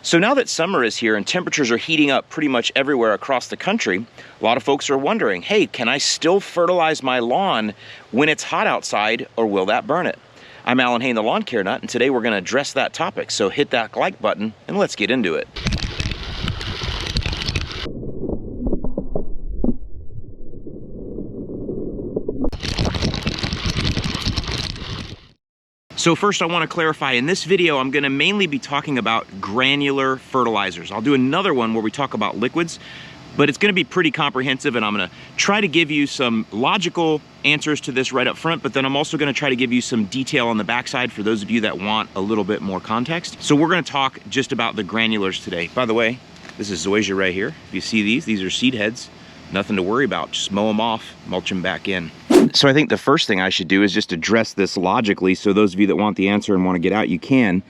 So now that summer is here and temperatures are heating up pretty much everywhere across the country, a lot of folks are wondering, hey, can I still fertilize my lawn when it's hot outside, or will that burn it? I'm Alan Hain, the Lawn Care Nut, and today we're going to address that topic. So hit that like button and let's get into it. So first I want to clarify, in this video I'm going to mainly be talking about granular fertilizers. I'll do another one where we talk about liquids, but it's going to be pretty comprehensive, and I'm going to try to give you some logical answers to this right up front, but then I'm also going to try to give you some detail on the backside for those of you that want a little bit more context. So we're going to talk just about the granulars today. By the way, this is zoysia right here. If you see these are seed heads. Nothing to worry about, just mow them off, mulch them back in. So I think the first thing I should do is just address this logically, so those of you that want the answer and want to get out, you can.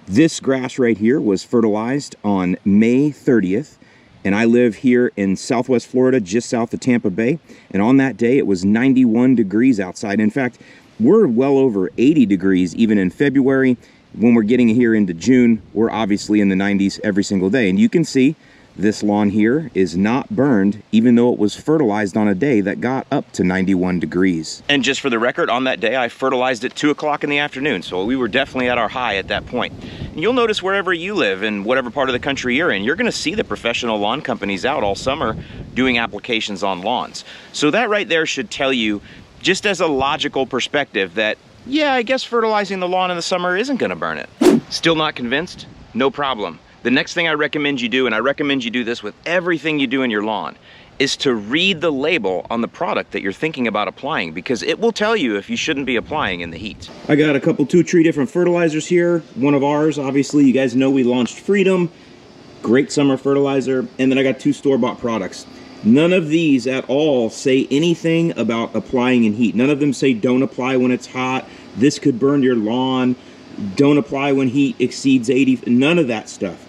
This grass right here was fertilized on May 30th, and I live here in Southwest Florida, just south of Tampa Bay, and on that day it was 91 degrees outside. In fact, we're well over 80 degrees even in February. When we're getting here into June, we're obviously in the 90s every single day, and you can see this lawn here is not burned, even though it was fertilized on a day that got up to 91 degrees. And just for the record, on that day, I fertilized at 2 o'clock in the afternoon, so we were definitely at our high at that point. And you'll notice wherever you live and whatever part of the country you're in, you're gonna see the professional lawn companies out all summer doing applications on lawns. So that right there should tell you, just as a logical perspective, that, yeah, I guess fertilizing the lawn in the summer isn't gonna burn it. Still not convinced? No problem. The next thing I recommend you do, and I recommend you do this with everything you do in your lawn, is to read the label on the product that you're thinking about applying, because it will tell you if you shouldn't be applying in the heat. I got a couple 2-3 different fertilizers here. One of ours, obviously, you guys know we launched Freedom, great summer fertilizer, and then I got 2 store-bought products. None of these at all say anything about applying in heat. None of them say don't apply when it's hot, this could burn your lawn, don't apply when heat exceeds 80, none of that stuff.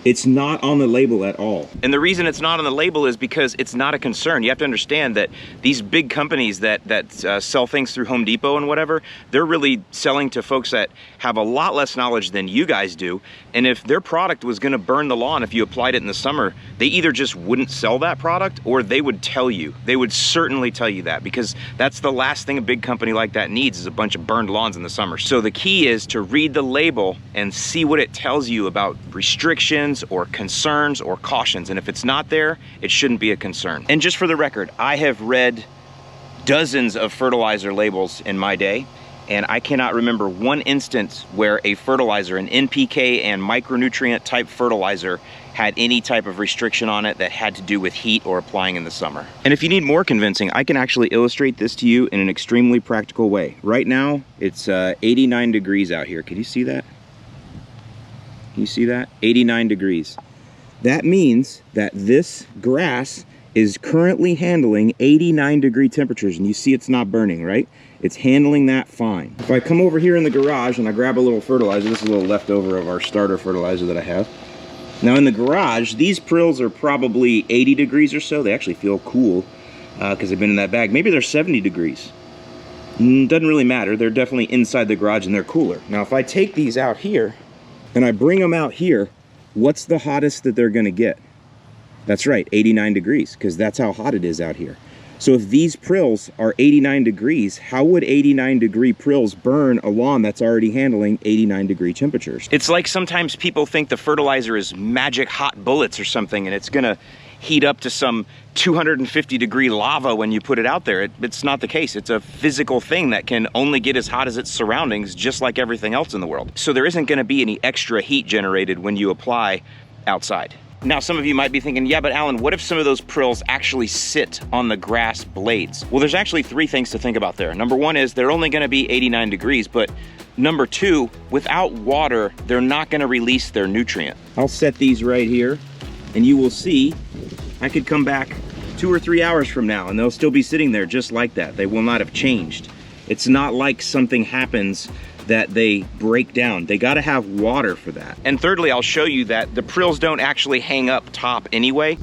It's not on the label at all. And the reason it's not on the label is because it's not a concern. You have to understand that these big companies that sell things through Home Depot and whatever, they're really selling to folks that have a lot less knowledge than you guys do. And if their product was gonna burn the lawn if you applied it in the summer, they either just wouldn't sell that product, or they would tell you. They would certainly tell you that, because that's the last thing a big company like that needs, is a bunch of burned lawns in the summer. So the key is to read the label and see what it tells you about restrictions or concerns or cautions, and if it's not there, it shouldn't be a concern. And just for the record, I have read dozens of fertilizer labels in my day, and I cannot remember one instance where a fertilizer, an NPK and micronutrient type fertilizer, had any type of restriction on it that had to do with heat or applying in the summer. And if you need more convincing, I can actually illustrate this to you in an extremely practical way. Right now, it's 89 degrees out here. Can you see that? You see that? 89 degrees. That means that this grass is currently handling 89 degree temperatures, and you see it's not burning, right? It's handling that fine. If I come over here in the garage and I grab a little fertilizer, this is a little leftover of our starter fertilizer that I have. Now in the garage, these prills are probably 80 degrees or so. They actually feel cool because they've been in that bag. Maybe they're 70 degrees. Doesn't really matter. They're definitely inside the garage and they're cooler. Now if I take these out here, and I bring them out here, what's the hottest that they're gonna get? That's right, 89 degrees, because that's how hot it is out here. So if these prills are 89 degrees, how would 89 degree prills burn a lawn that's already handling 89 degree temperatures? It's like sometimes people think the fertilizer is magic hot bullets or something, and it's gonna heat up to some 250 degree lava when you put it out there. It's not the case. It's a physical thing that can only get as hot as its surroundings, just like everything else in the world. So there isn't gonna be any extra heat generated when you apply outside. Now, some of you might be thinking, yeah, but Alan, what if some of those prills actually sit on the grass blades? Well, there's actually 3 things to think about there. Number 1 is they're only gonna be 89 degrees, but number 2, without water, they're not gonna release their nutrient. I'll set these right here, and you will see I could come back 2 or 3 hours from now and they'll still be sitting there just like that. They will not have changed. It's not like something happens that they break down. They gotta have water for that. And thirdly, I'll show you that the prills don't actually hang up top anyway.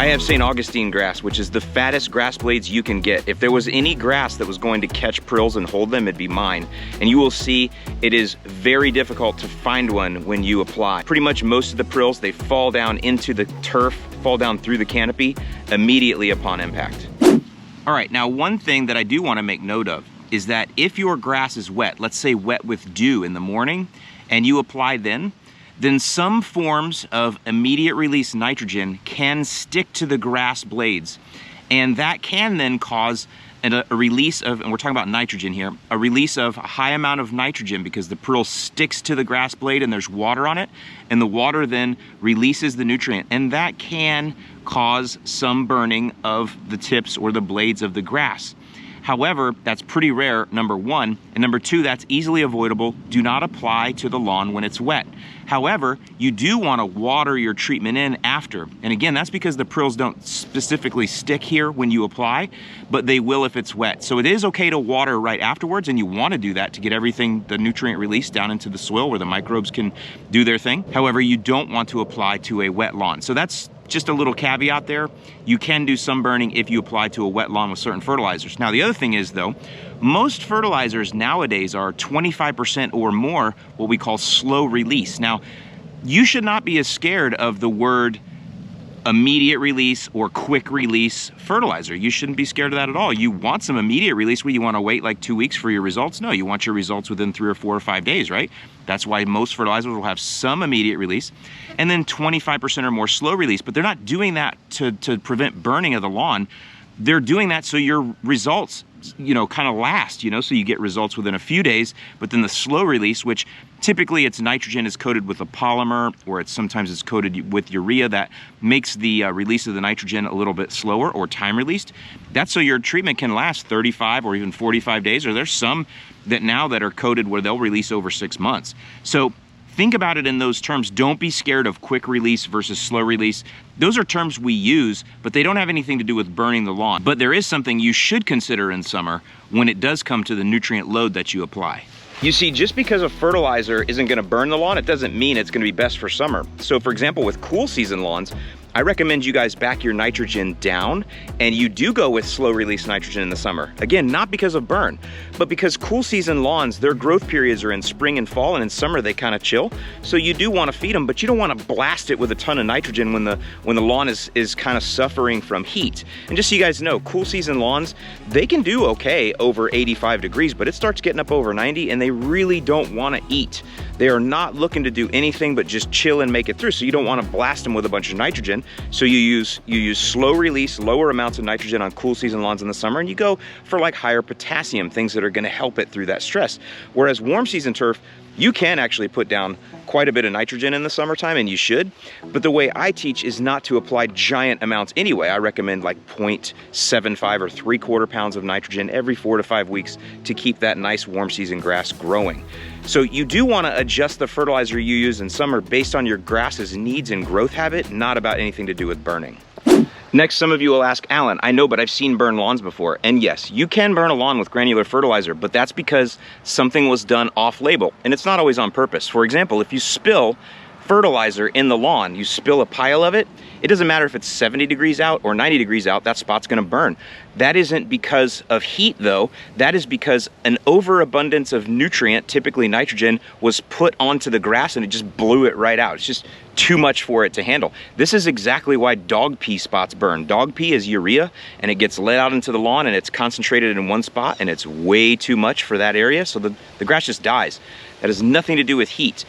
I have St. Augustine grass, which is the fattest grass blades you can get. If there was any grass that was going to catch prills and hold them, it'd be mine. And you will see it is very difficult to find one when you apply. Pretty much most of the prills, they fall down into the turf, fall down through the canopy immediately upon impact. All right, now one thing that I do want to make note of is that if your grass is wet, let's say wet with dew in the morning, and you apply then some forms of immediate release nitrogen can stick to the grass blades. And that can then cause a release of, and we're talking about nitrogen here, a release of a high amount of nitrogen because the prill sticks to the grass blade and there's water on it, and the water then releases the nutrient. And that can cause some burning of the tips or the blades of the grass. However, that's pretty rare, number one, and number two, that's easily avoidable. Do not apply to the lawn when it's wet. However, you do want to water your treatment in after. And again, that's because the prills don't specifically stick here when you apply, but they will if it's wet. So it is okay to water right afterwards, and you want to do that to get everything, the nutrient release down into the soil where the microbes can do their thing. However, you don't want to apply to a wet lawn. So that's just a little caveat there. You can do some burning if you apply to a wet lawn with certain fertilizers. Now, the other thing is though, most fertilizers nowadays are 25% or more what we call slow release. Now, you should not be as scared of the word immediate release or quick release fertilizer. You shouldn't be scared of that at all. You want some immediate release where you want to wait like 2 weeks for your results? No, you want your results within 3 or 4 or 5 days, right? That's why most fertilizers will have some immediate release and then 25% or more slow release, but they're not doing that to prevent burning of the lawn. They're doing that so your results, kind of last, so you get results within a few days. But then the slow release, which typically its nitrogen is coated with a polymer, or sometimes it's coated with urea that makes the release of the nitrogen a little bit slower or time released. That's so your treatment can last 35 or even 45 days, or there's some that now that are coated where they'll release over 6 months. So think about it in those terms. Don't be scared of quick release versus slow release. Those are terms we use, but they don't have anything to do with burning the lawn. But there is something you should consider in summer when it does come to the nutrient load that you apply. You see, just because a fertilizer isn't going to burn the lawn, it doesn't mean it's going to be best for summer. So for example, with cool season lawns, I recommend you guys back your nitrogen down and you do go with slow release nitrogen in the summer. Again, not because of burn, but because cool season lawns, their growth periods are in spring and fall, and in summer they kind of chill. So you do want to feed them, but you don't want to blast it with a ton of nitrogen when the lawn is kind of suffering from heat. And just so you guys know, cool season lawns, they can do okay over 85 degrees, but it starts getting up over 90 and they really don't want to eat. They are not looking to do anything but just chill and make it through. So you don't want to blast them with a bunch of nitrogen. So you use slow release, lower amounts of nitrogen on cool season lawns in the summer, and you go for like higher potassium, things that are going to help it through that stress. Whereas warm season turf, you can actually put down quite a bit of nitrogen in the summertime, and you should. But the way I teach is not to apply giant amounts anyway. I recommend like 0.75 or 3/4 pounds of nitrogen every 4 to 5 weeks to keep that nice warm season grass growing. So you do want to adjust the fertilizer you use in summer based on your grass's needs and growth habit, not about anything to do with burning. Next, some of you will ask, Alan, I know, but I've seen burn lawns before. And yes, you can burn a lawn with granular fertilizer, but that's because something was done off-label, and it's not always on purpose. For example, if you spill fertilizer in the lawn, you spill a pile of it, it doesn't matter if it's 70 degrees out or 90 degrees out, that spot's gonna burn. That isn't because of heat though, that is because an overabundance of nutrient, typically nitrogen, was put onto the grass and it just blew it right out. It's just too much for it to handle. This is exactly why dog pee spots burn. Dog pee is urea and it gets let out into the lawn and it's concentrated in one spot and it's way too much for that area, so the grass just dies. That has nothing to do with heat.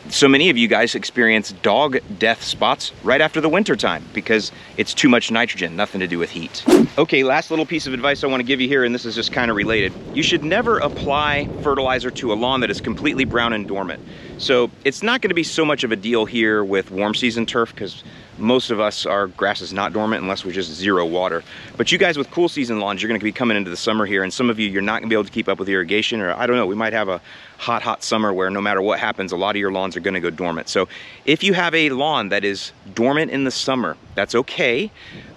So many of you guys experience dog death spots right after the winter time because it's too much nitrogen, nothing to do with heat. Okay, last little piece of advice I want to give you here, and this is just kind of related. You should never apply fertilizer to a lawn that is completely brown and dormant. So it's not going to be so much of a deal here with warm season turf because most of us, our grass is not dormant unless we're just zero water. But you guys with cool season lawns, you're going to be coming into the summer here, and some of you, you're not going to be able to keep up with irrigation, or I don't know, we might have a hot summer where no matter what happens, a lot of your lawns are going to go dormant. So if you have a lawn that is dormant in the summer, that's okay.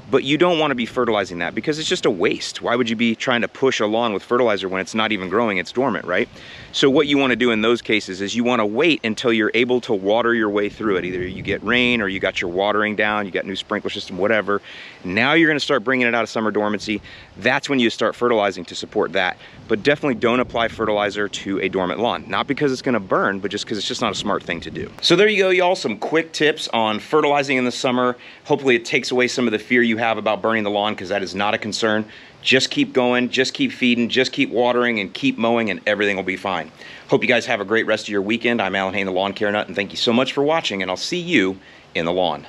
but you don't want to be fertilizing that because it's just a waste. Why would you be trying to push a lawn with fertilizer when it's not even growing, it's dormant, right? So what you want to do in those cases is you want to wait until you're able to water your way through it. Either you get rain or you got your watering down, you got new sprinkler system, whatever. Now you're going to start bringing it out of summer dormancy. That's when you start fertilizing to support that. But definitely don't apply fertilizer to a dormant lawn. Not because it's going to burn, but just because it's just not a smart thing to do. So there you go, y'all. Some quick tips on fertilizing in the summer. Hopefully it takes away some of the fear you have about burning the lawn, because that is not a concern. Just keep going, just keep feeding, just keep watering, and keep mowing, and everything will be fine. Hope you guys have a great rest of your weekend. I'm Alan Hain, the Lawn Care Nut, and thank you so much for watching, and I'll see you in the lawn.